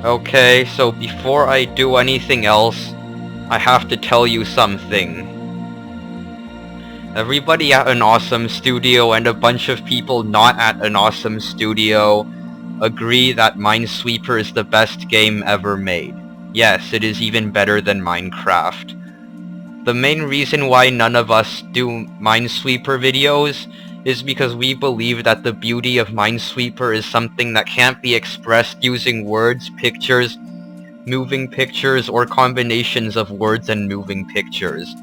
Okay, so before I do anything else, I have to tell you something. Everybody at an awesome studio and a bunch of people not at an awesome studio agree that Minesweeper is the best game ever made. Yes, it is even better than Minecraft. The main reason why none of us do Minesweeper videos is because we believe that the beauty of Minesweeper is something that can't be expressed using words, pictures, moving pictures, or combinations of words and moving pictures.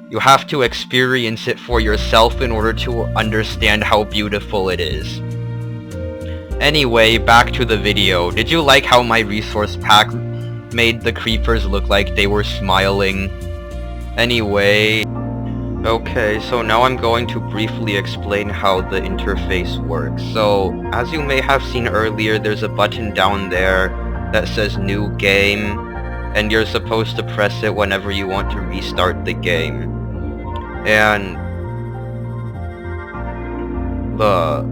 You have to experience it for yourself in order to understand how beautiful it is. Anyway, back to the video. Did you like how my resource pack made the creepers look like they were smiling? Anyway... Okay, so now I'm going to briefly explain how the interface works. So, as you may have seen earlier, there's a button down there that says New Game, and you're supposed to press it whenever you want to restart the game. And the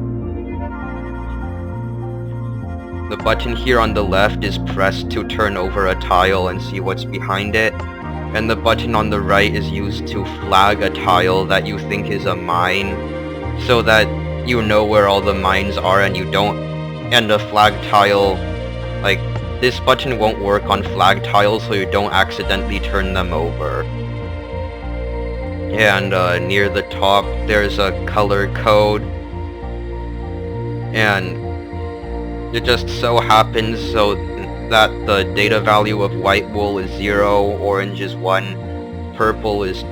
button here on the left is pressed to turn over a tile and see what's behind it, and the button on the right is used to flag a tile that you think is a mine, so that you know where all the mines are and you don't, and the flag tile, like, this button won't work on flag tiles so you don't accidentally turn them over. And near the top there's a color code, and it just so happens so that the data value of white wool is 0, orange is 1, purple is...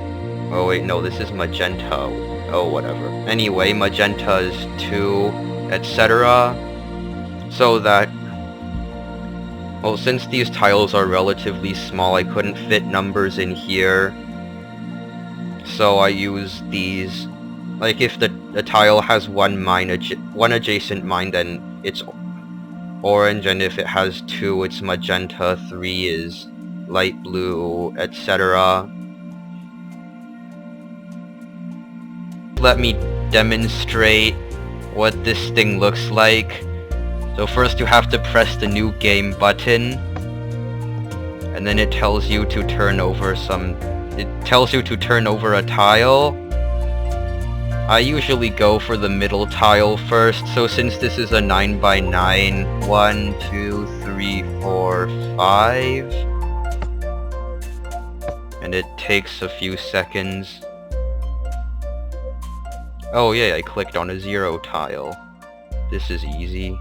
oh wait, no, this is magenta. Oh, whatever. Anyway, magenta is 2, etc. So that... well, since these tiles are relatively small, I couldn't fit numbers in here. So I use these. Like, if the tile has one adjacent mine, then it's orange, and if it has 2, it's magenta, 3 is light blue, etc. Let me demonstrate what this thing looks like. So first you have to press the New Game button, and then it tells you to turn over a tile. I usually go for the middle tile first, so since this is a 9x9, 1, 2, 3, 4, 5, and it takes a few seconds. Oh yeah, I clicked on a 0 tile. This is easy.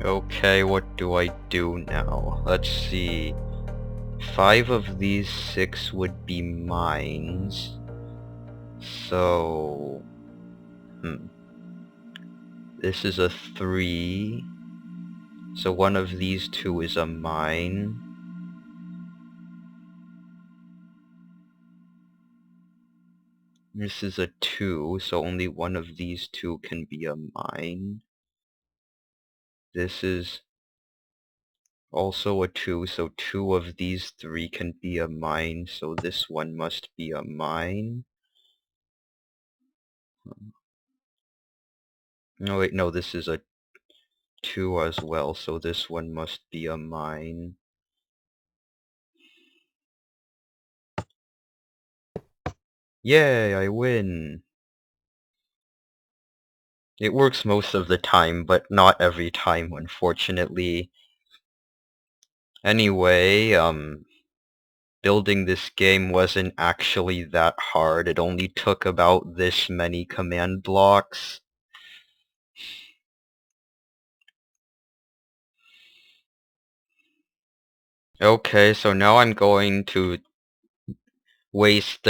Okay, what do I do now? Let's see. 5 of these 6 would be mines. So... this is a 3. So one of these 2 is a mine. This is a 2, so only one of these 2 can be a mine. This is also a 2, so 2 of these 3 can be a mine, so this one must be a mine. No, wait, no, this is a 2 as well, so this one must be a mine. Yay, I win! It works most of the time, but not every time, unfortunately. Anyway, building this game wasn't actually that hard. It only took about this many command blocks. Okay, so now I'm going to waste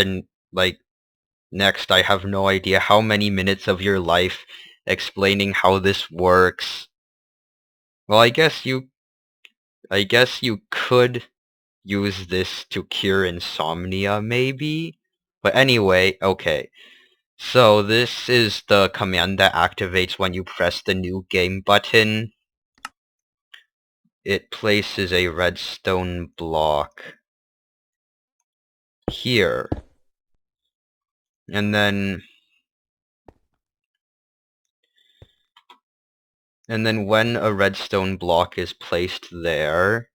next, I have no idea how many minutes of your life explaining how this works. Well, I guess you could use this to cure insomnia, maybe? But anyway, okay. So this is the command that activates when you press the new game button. It places a redstone block here. And then when a redstone block is placed there,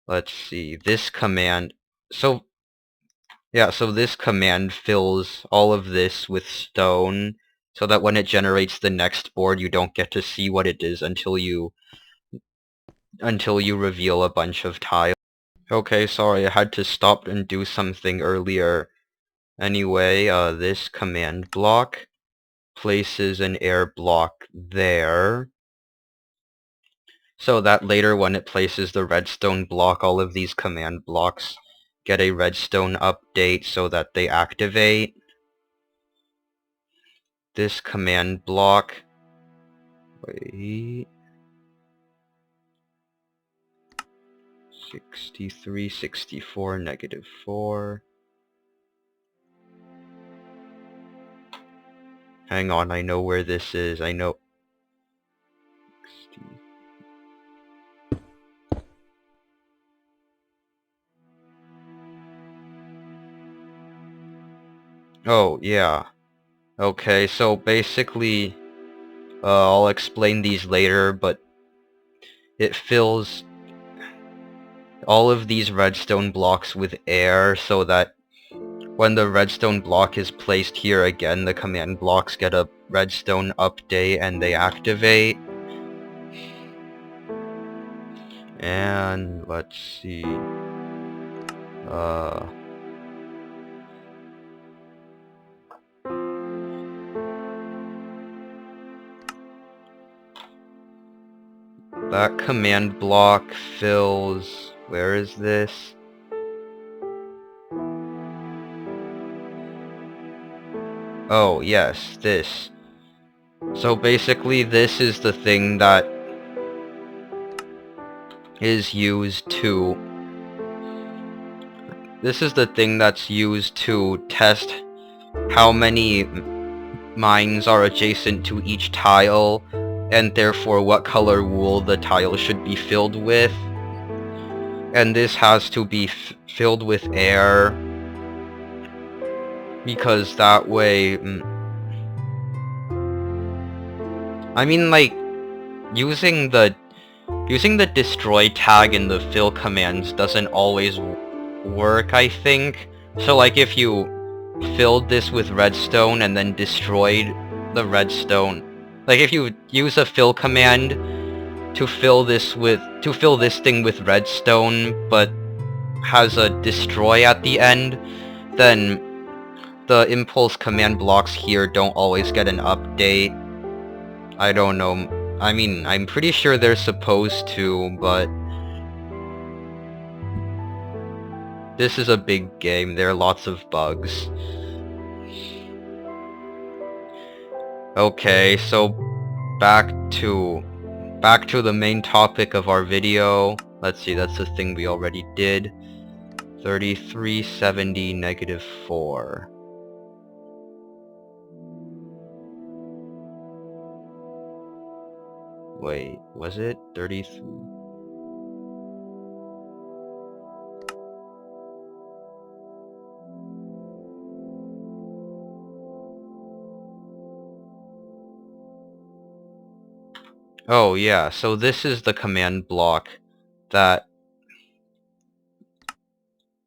let's see, this command, so yeah, so this command fills all of this with stone so that when it generates the next board you don't get to see what it is until you reveal a bunch of tiles. Okay, sorry, I had to stop and do something earlier. Anyway, this command block places an air block there, so that later when it places the redstone block, all of these command blocks get a redstone update so that they activate. This command block, wait, 63, 64, -4. Hang on, I know where this is, I know. Oh, yeah. Okay, so basically, I'll explain these later, but it fills all of these redstone blocks with air so that when the redstone block is placed here again, the command blocks get a redstone update and they activate. And let's see. That command block fills... Where is this? Oh, yes, this. So basically this is the thing that is used to... This is the thing that's used to test how many mines are adjacent to each tile, and therefore what color wool the tile should be filled with. And this has to be filled with air, because that way... I mean, like, using the destroy tag in the fill commands doesn't always work, I think. So like if you filled this with redstone and then destroyed the redstone, like if you use a fill command to fill this thing with redstone but has a destroy at the end, then the impulse command blocks here don't always get an update. I don't know. I mean, I'm pretty sure they're supposed to, but this is a big game. There are lots of bugs. Okay, so back to the main topic of our video. Let's see, that's the thing we already did. 3370 -4. Wait, was it 33? Oh yeah, so this is the command block that...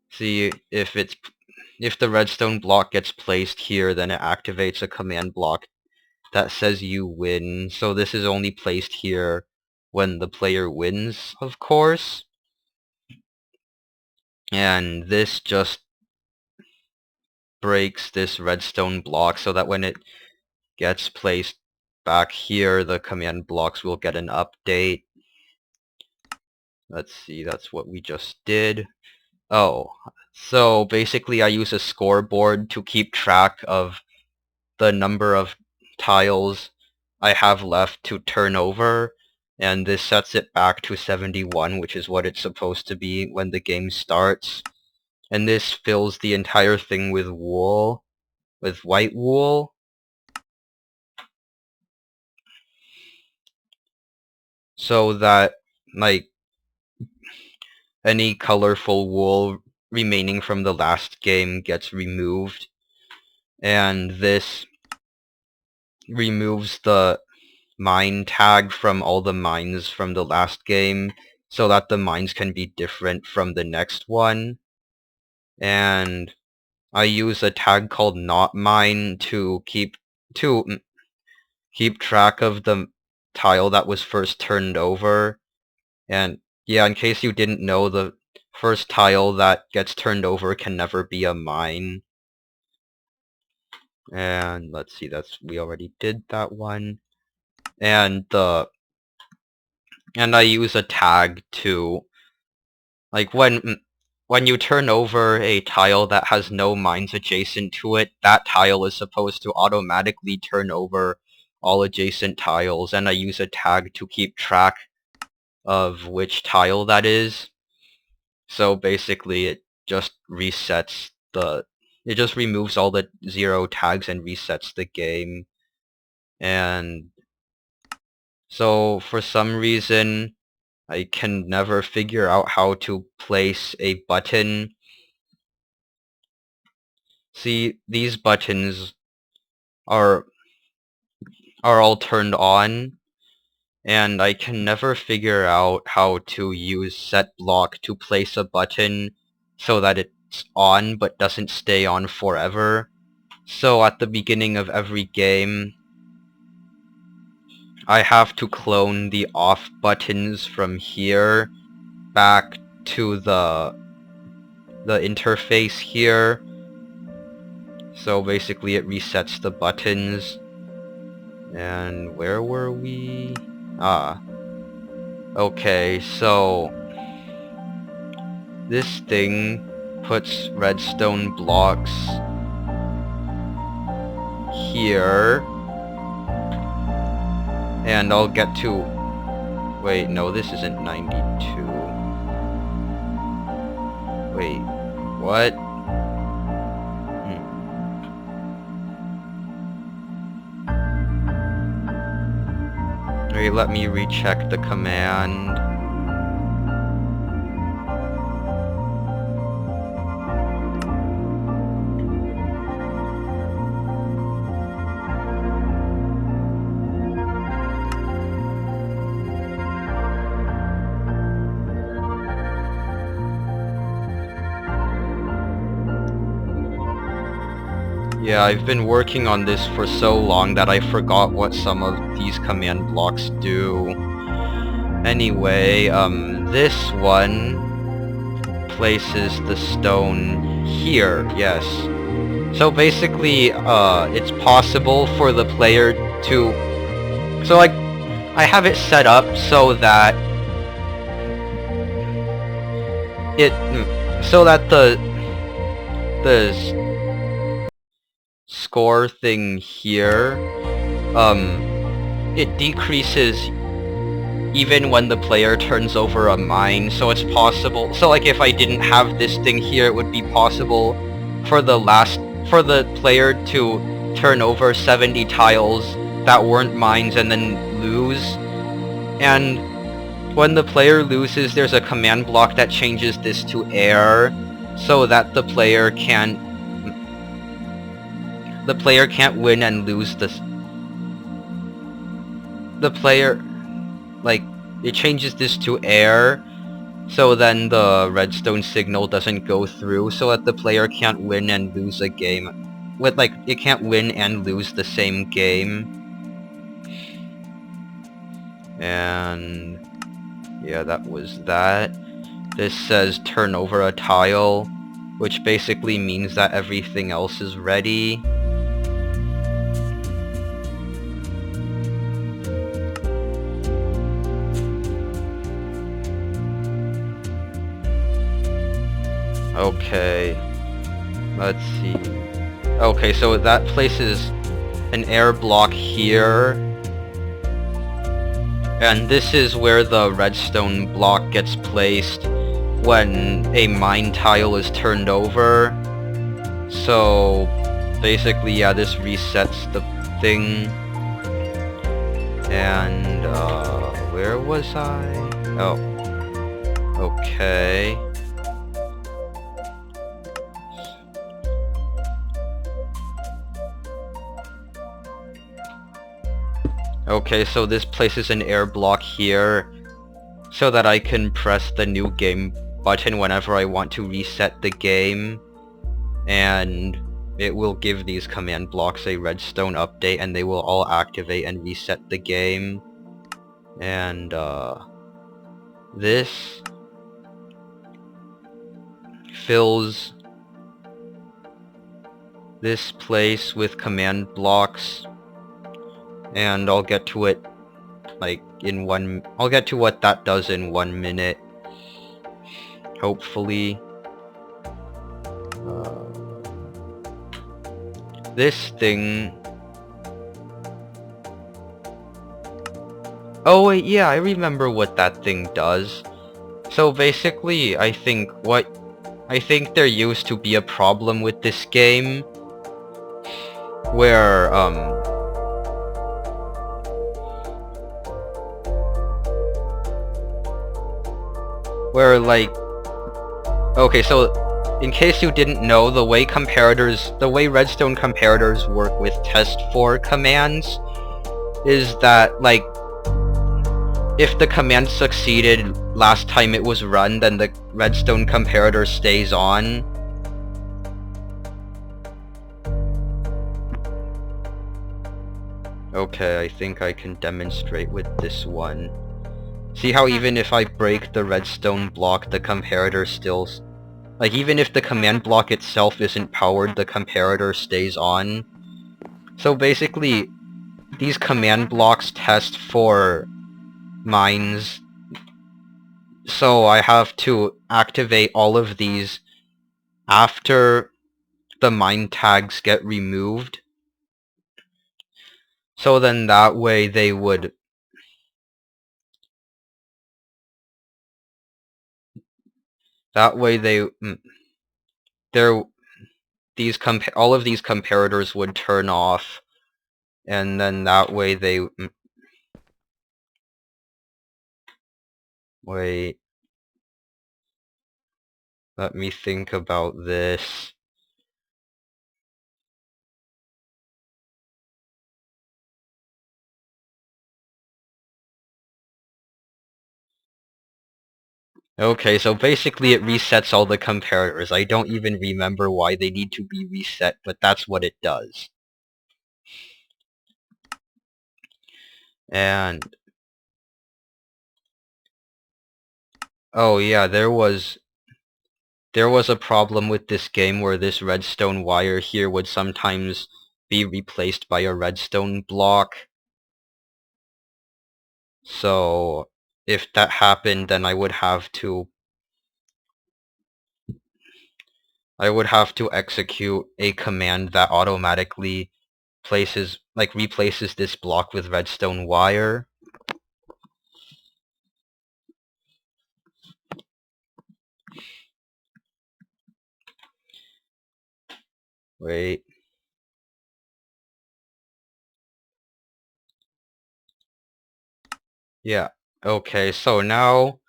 See, if the redstone block gets placed here, then it activates a command block that says you win, so this is only placed here when the player wins, of course. And this just breaks this redstone block so that when it gets placed back here, the command blocks will get an update. Let's see, that's what we just did. Oh, so basically I use a scoreboard to keep track of the number of tiles I have left to turn over, and this sets it back to 71, which is what it's supposed to be when the game starts. And this fills the entire thing with wool, with white wool. So that, like, any colorful wool remaining from the last game gets removed. And this removes the mine tag from all the mines from the last game so that the mines can be different from the next one. And I use a tag called not mine to keep track of the tile that was first turned over. And yeah, in case you didn't know, the first tile that gets turned over can never be a mine. And let's see, we already did that one. And I use a tag to, like, when you turn over a tile that has no mines adjacent to it, that tile is supposed to automatically turn over all adjacent tiles, and I use a tag to keep track of which tile that is. So basically it just resets it just removes all the 0 tags and resets the game. And so for some reason I can never figure out how to place a button. See, these buttons are all turned on, and I can never figure out how to use set block to place a button so that it's on but doesn't stay on forever. So at the beginning of every game, I have to clone the off buttons from here back to the interface here. So basically it resets the buttons. And where were we? Okay, so this thing puts redstone blocks here. And I'll get to... Wait, no, this isn't 92. Wait, what? Wait, let me recheck the command. Yeah, I've been working on this for so long that I forgot what some of these command blocks do. Anyway, this one places the stone here, yes. So basically, it's possible for the player to... So, like, I have it set up so that the score thing here, it decreases even when the player turns over a mine, so it's possible. So like if I didn't have this thing here, it would be possible for the player to turn over 70 tiles that weren't mines and then lose. And when the player loses, there's a command block that changes this to air so that the player can't win and lose this. The player, like, it changes this to air, so then the redstone signal doesn't go through, so that the player can't win and lose a game. It can't win and lose the same game. And yeah, that was that. This says turn over a tile, which basically means that everything else is ready. Okay, let's see. Okay, so that places an air block here. And this is where the redstone block gets placed when a mine tile is turned over. So basically, yeah, this resets the thing. And where was I? Oh, okay. Okay, so this places an air block here so that I can press the new game button whenever I want to reset the game, and it will give these command blocks a redstone update and they will all activate and reset the game. And this fills this place with command blocks, and I'll get to it I'll get to what that does in 1 minute, hopefully. This thing... Oh wait, yeah, I remember what that thing does. So basically, I think there used to be a problem with this game where, okay, so in case you didn't know, the way redstone comparators work with test for commands is that, like, if the command succeeded last time it was run, then the redstone comparator stays on. Okay, I think I can demonstrate with this one. See how even if I break the redstone block, the comparator still... Like, even if the command block itself isn't powered, the comparator stays on. So basically, these command blocks test for mines. So I have to activate all of these after the mine tags get removed. So then that way they would... That way they... all of these comparators would turn off, and then that way they... Wait. Let me think about this. Okay, so basically it resets all the comparators. I don't even remember why they need to be reset, but that's what it does. And... Oh yeah, there was a problem with this game where this redstone wire here would sometimes be replaced by a redstone block. So if that happened, then I would have to execute a command that automatically replaces this block with redstone wire. Wait. Yeah. Okay, so now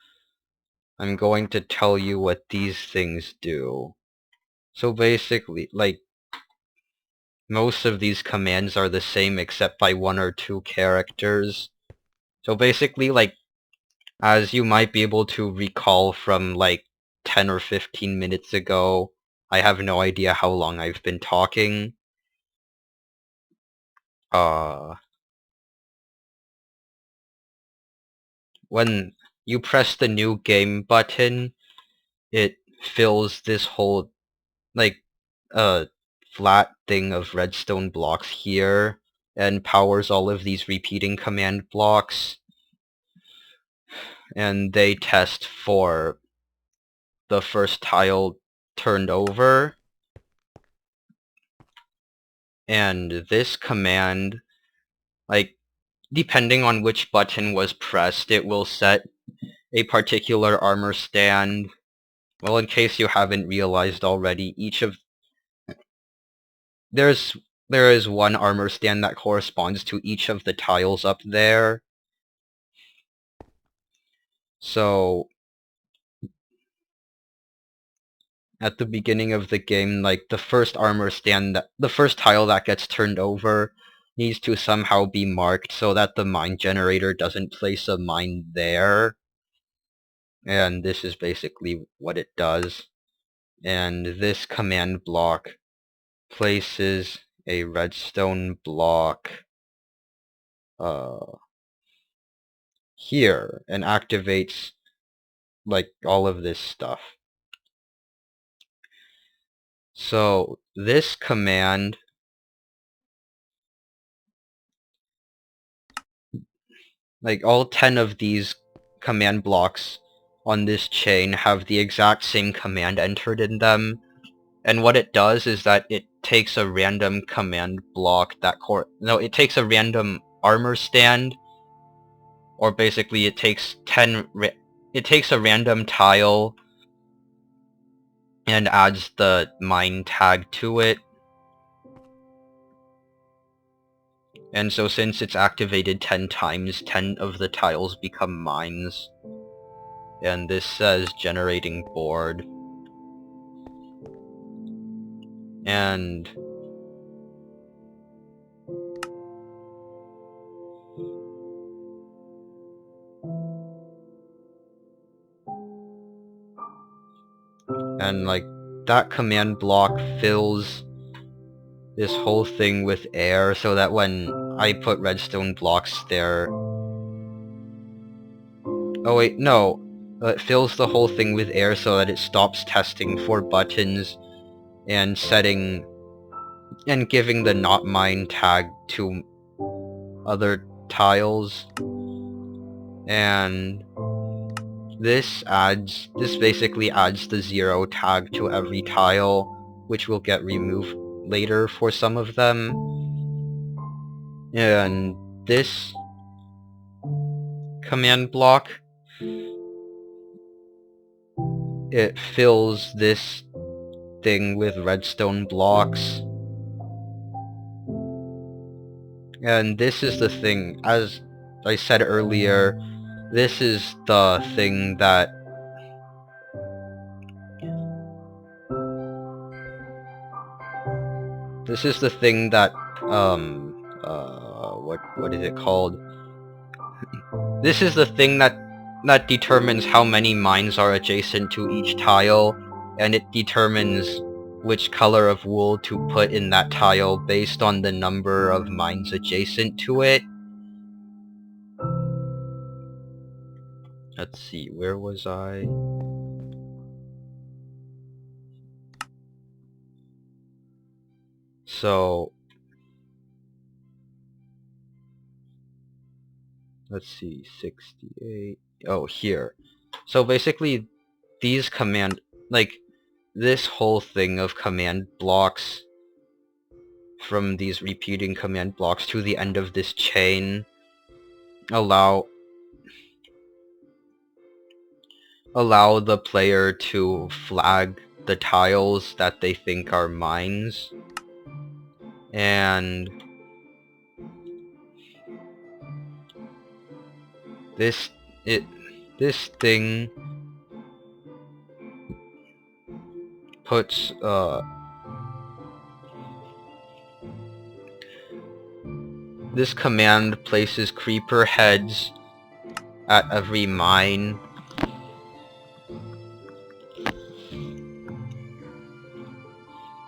I'm going to tell you what these things do. So basically, like, most of these commands are the same except by 1 or 2 characters. So basically, like, as you might be able to recall from, like, 10 or 15 minutes ago, I have no idea how long I've been talking. when you press the new game button, it fills this whole, like, flat thing of redstone blocks here, and powers all of these repeating command blocks, and they test for the first tile turned over. And this command, like, depending on which button was pressed, it will set a particular armor stand. Well, in case you haven't realized already, there is one armor stand that corresponds to each of the tiles up there. So at the beginning of the game, like, the first the first tile that gets turned over needs to somehow be marked so that the mine generator doesn't place a mine there. And this is basically what it does. And this command block places a redstone block here and activates, like, all of this stuff. So this command, like, all 10 of these command blocks on this chain have the exact same command entered in them. And what it does is that it takes a random command block it takes a random armor stand, or basically it takes it takes a random tile and adds the mine tag to it. And so since it's activated 10 times, 10 of the tiles become mines. And this says generating board. And like, that command block fills this whole thing with air so that when I put redstone blocks there... Oh wait, no. It fills the whole thing with air so that it stops testing for buttons and setting and giving the not mine tag to other tiles. And this basically adds the 0 tag to every tile, which will get removed later for some of them. And this command block, it fills this thing with redstone blocks. And this is the thing, as I said earlier, this is the thing that what is it called? This is the thing that determines how many mines are adjacent to each tile, and it determines which color of wool to put in that tile based on the number of mines adjacent to it. Let's see, where was I? So, let's see, 68... Oh, here. So basically, these this whole thing of command blocks, from these repeating command blocks to the end of this chain, allow the player to flag the tiles that they think are mines. And this thing puts this command places creeper heads at every mine.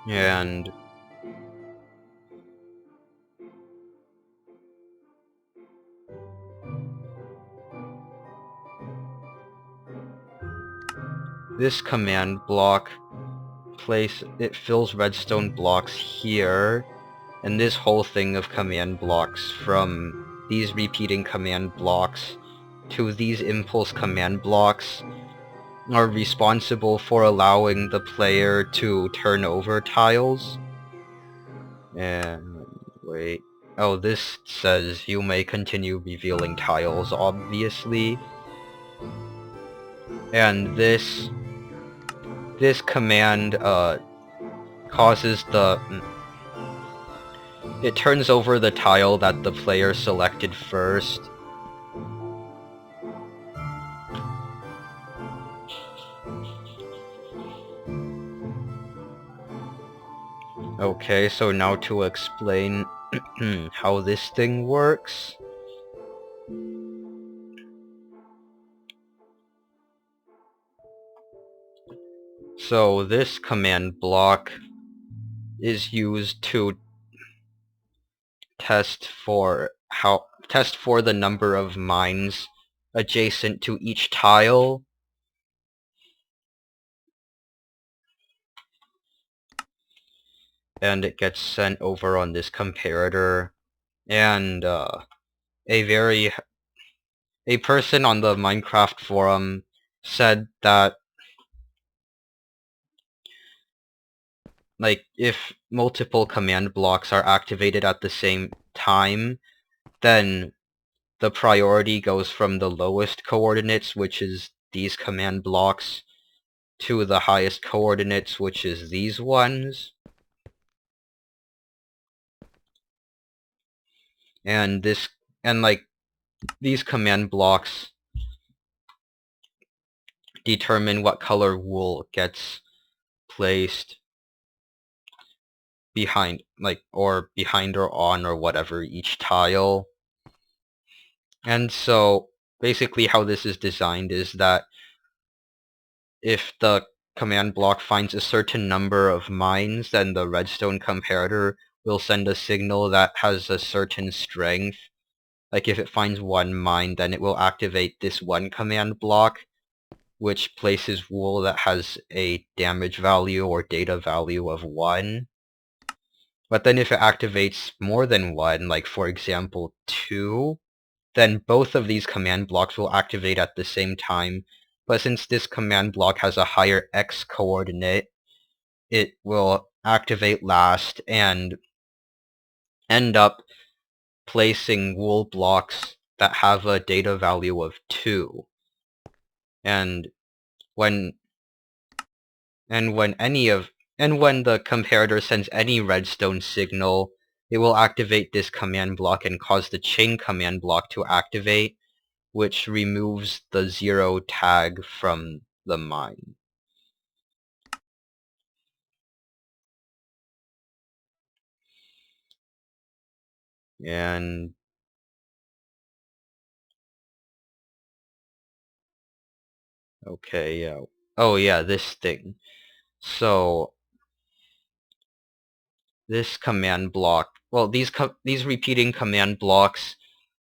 And this command block it fills redstone blocks here, and this whole thing of command blocks from these repeating command blocks to these impulse command blocks are responsible for allowing the player to turn over tiles. And wait. Oh, this says you may continue revealing tiles, obviously. And this command causes it turns over the tile that the player selected first. Okay, so now to explain how this thing works. So this command block is used to test for the number of mines adjacent to each tile. And it gets sent over on this comparator. And a person on the Minecraft forum said that like if multiple command blocks are activated at the same time, then the priority goes from the lowest coordinates, which is these command blocks, to the highest coordinates, which is these ones. And these command blocks determine what color wool gets placed behind, or behind or on or whatever each tile. And so basically how this is designed is that if the command block finds a certain number of mines, then the redstone comparator will send a signal that has a certain strength. Like if it finds one mine, then it will activate this one command block, which places wool that has a damage value or data value of 1. But then if it activates more than 1, like for example 2, then both of these command blocks will activate at the same time. But since this command block has a higher X coordinate, it will activate last and end up placing wool blocks that have a data value of 2. And when when the comparator sends any redstone signal, it will activate this command block and cause the chain command block to activate, which removes the 0 tag from the mine. And okay, yeah. Oh yeah, this thing. So this command block, well, these repeating command blocks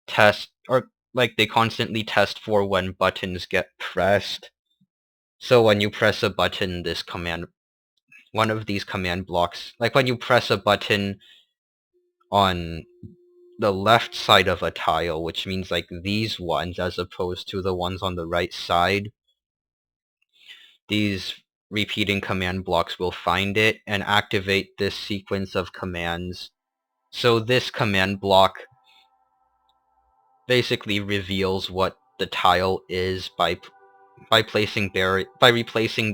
test, or like they constantly test for when buttons get pressed. So when you press a button, one of these command blocks, like when you press a button on the left side of a tile, which means like these ones as opposed to the ones on the right side, these repeating command blocks will find it and activate this sequence of commands. So this command block basically reveals what the tile is by replacing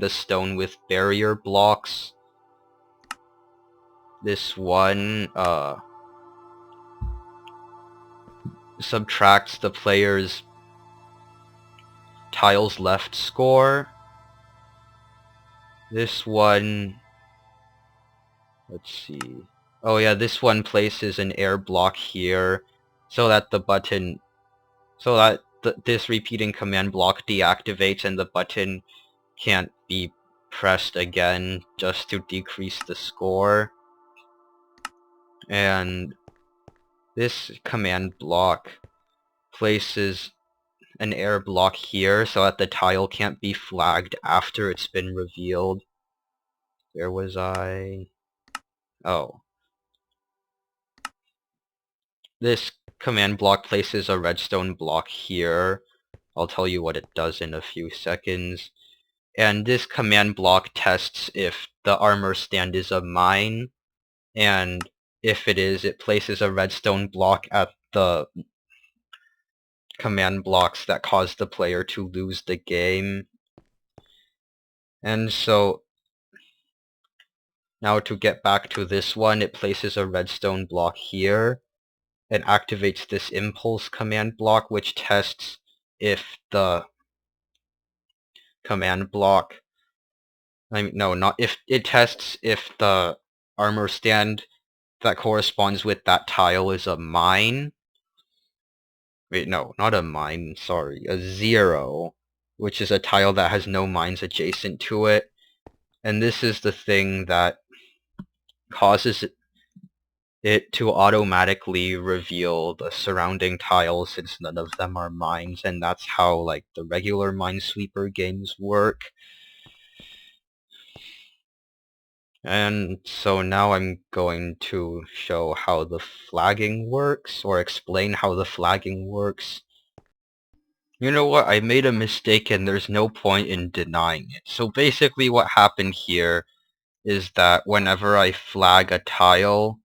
the stone with barrier blocks. This one subtracts the player's tiles left score. This one, let's see. Oh yeah, this one places an air block here so that this repeating command block deactivates and the button can't be pressed again just to decrease the score. And this command block places an air block here so that the tile can't be flagged after it's been revealed. Where was I? Oh. This command block places a redstone block here. I'll tell you what it does in a few seconds. And this command block tests if the armor stand is a mine, and if it is, it places a redstone block at the command blocks that cause the player to lose the game. And so, now to get back to this one, it places a redstone block here, and activates this impulse command block, which tests if the command block, it tests if the armor stand that corresponds with that tile is a mine. Wait, no, not a mine, sorry, a 0, which is a tile that has no mines adjacent to it. And this is the thing that causes it to automatically reveal the surrounding tiles since none of them are mines, and that's how, like, the regular Minesweeper games work. And so now I'm going to show how the flagging works, or explain how the flagging works. You know what, I made a mistake and there's no point in denying it. So basically what happened here is that whenever I flag a tile,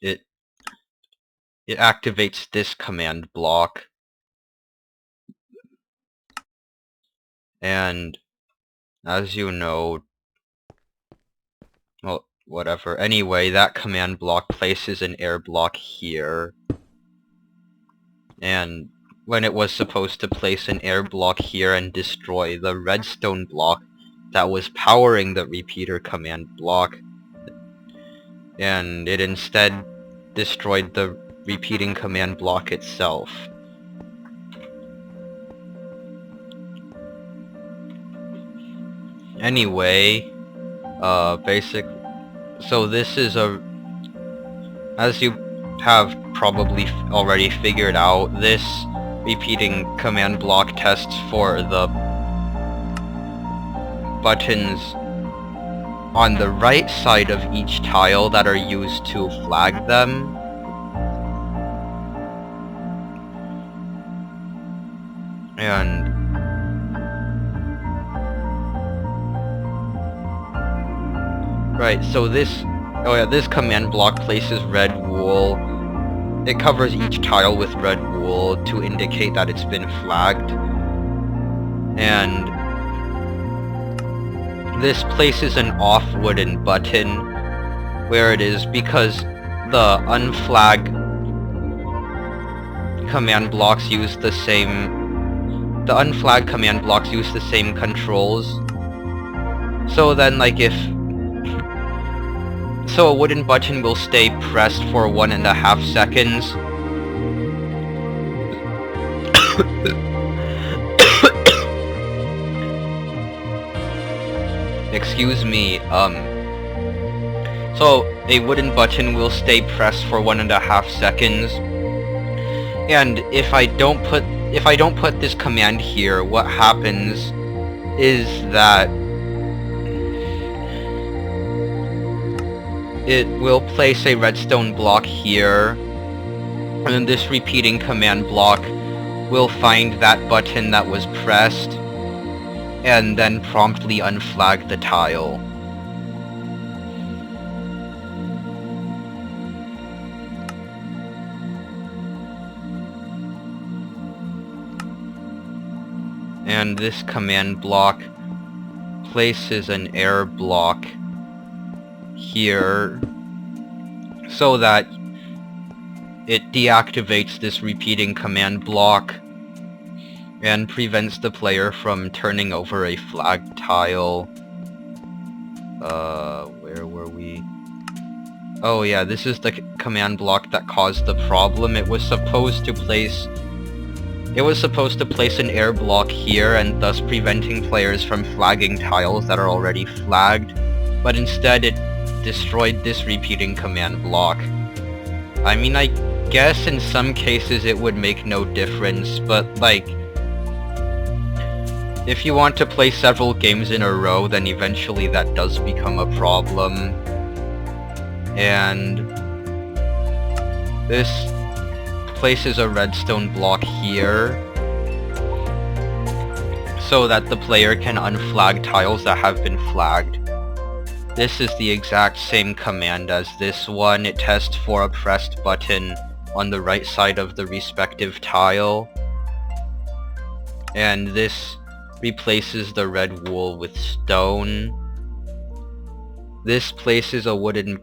it activates this command block. And as you know, well, whatever. Anyway, that command block places an air block here. And when it was supposed to place an air block here and destroy the redstone block that was powering the repeater command block, and it instead destroyed the repeating command block itself. Anyway, so this is as you have probably already figured out, this repeating command block tests for the buttons on the right side of each tile that are used to flag them. And right, so this command block places red wool. It covers each tile with red wool to indicate that it's been flagged. And this places an off wooden button where it is, because the unflag command blocks use the same controls. So then, like, so a wooden button will stay pressed for 1.5 seconds. Excuse me, so a wooden button will stay pressed for 1.5 seconds. And if I don't put this command here, what happens is that it will place a redstone block here, and then this repeating command block will find that button that was pressed, and then promptly unflag the tile. And this command block places an air block here so that it deactivates this repeating command block and prevents the player from turning over a flagged tile. Where were we? Oh yeah, this is the command block that caused the problem. It was supposed to place an air block here, and thus preventing players from flagging tiles that are already flagged, but instead it destroyed this repeating command block. I mean, I guess in some cases it would make no difference, but like, if you want to play several games in a row, then eventually that does become a problem. And this places a redstone block here, so that the player can unflag tiles that have been flagged. This is the exact same command as this one. It tests for a pressed button on the right side of the respective tile. And this replaces the red wool with stone. This places a wooden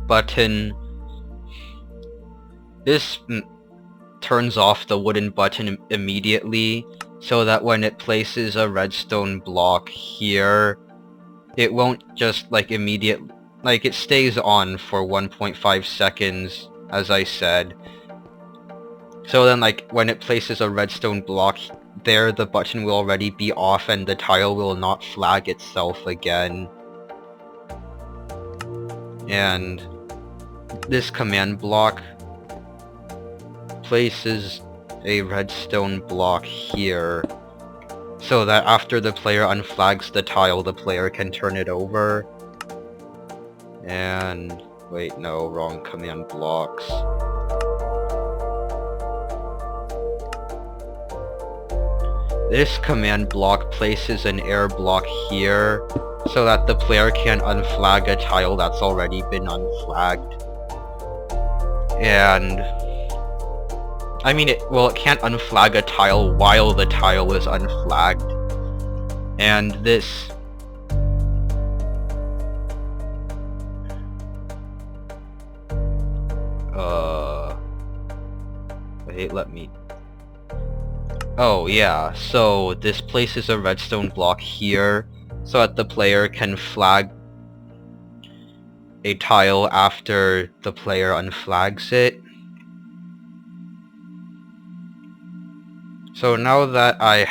button. This turns off the wooden button immediately, so that when it places a redstone block here, it won't just like it stays on for 1.5 seconds, as I said. So then like when it places a redstone block there, the button will already be off and the tile will not flag itself again. And this command block places a redstone block here, so that after the player unflags the tile, the player can turn it over. And wait, no, wrong command blocks. This command block places an air block here, so that the player can unflag a tile that's already been unflagged. And I mean, it can't unflag a tile while the tile is unflagged. And this wait, let me... Oh yeah, so this places a redstone block here, so that the player can flag a tile after the player unflags it. So now that I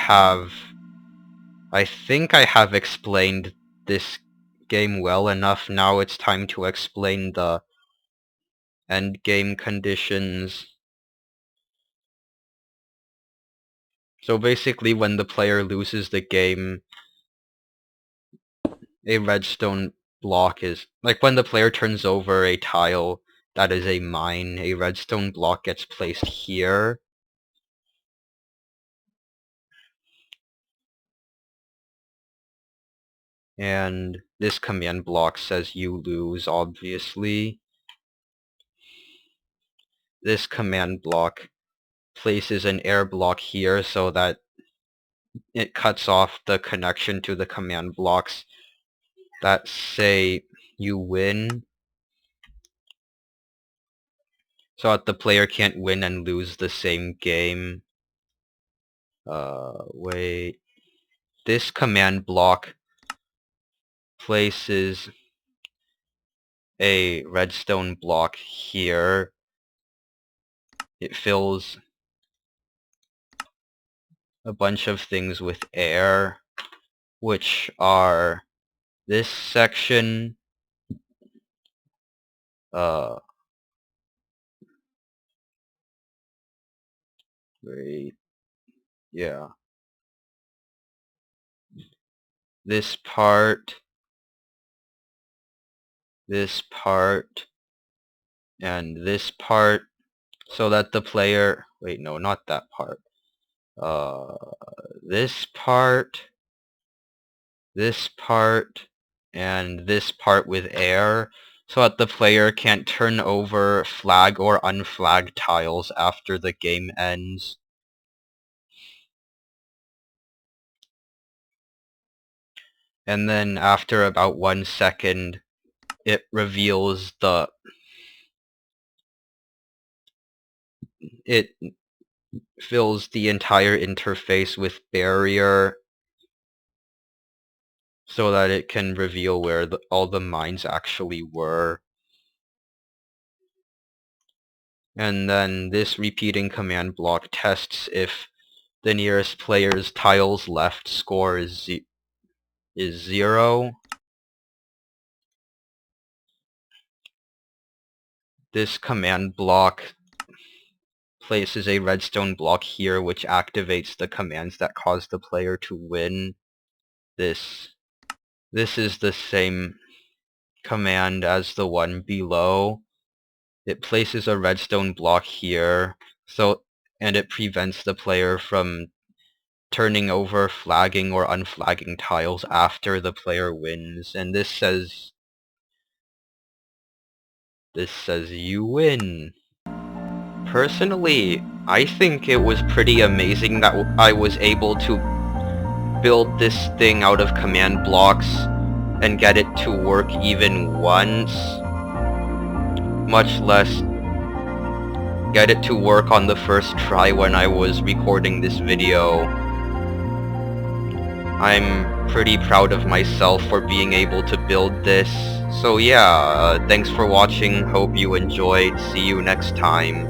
think I have explained this game well enough, now it's time to explain the end game conditions. So basically, when the player loses the game, a redstone block is... like, when the player turns over a tile that is a mine, a redstone block gets placed here. And this command block says you lose, obviously. This command block places an air block here so that it cuts off the connection to the command blocks that say you win, so that the player can't win and lose the same game. Wait. This command block places a redstone block here. It fills a bunch of things with air, which are this section, wait, yeah, this part, and this part, so that the player, wait, no, not that part, this part, and this part with air, so that the player can't turn over, flag, or unflag tiles after the game ends. And then after about 1 second, it reveals it fills the entire interface with barrier, so that it can reveal where all the mines actually were. And then this repeating command block tests if the nearest player's tiles left score is 0. This command block places a redstone block here which activates the commands that cause the player to win. This is the same command as the one below. It places a redstone block here, and it prevents the player from turning over flagging or unflagging tiles after the player wins, and this says you win. Personally, I think it was pretty amazing that I was able to build this thing out of command blocks and get it to work even once, much less get it to work on the first try when I was recording this video. I'm pretty proud of myself for being able to build this. So yeah, thanks for watching, hope you enjoyed, see you next time.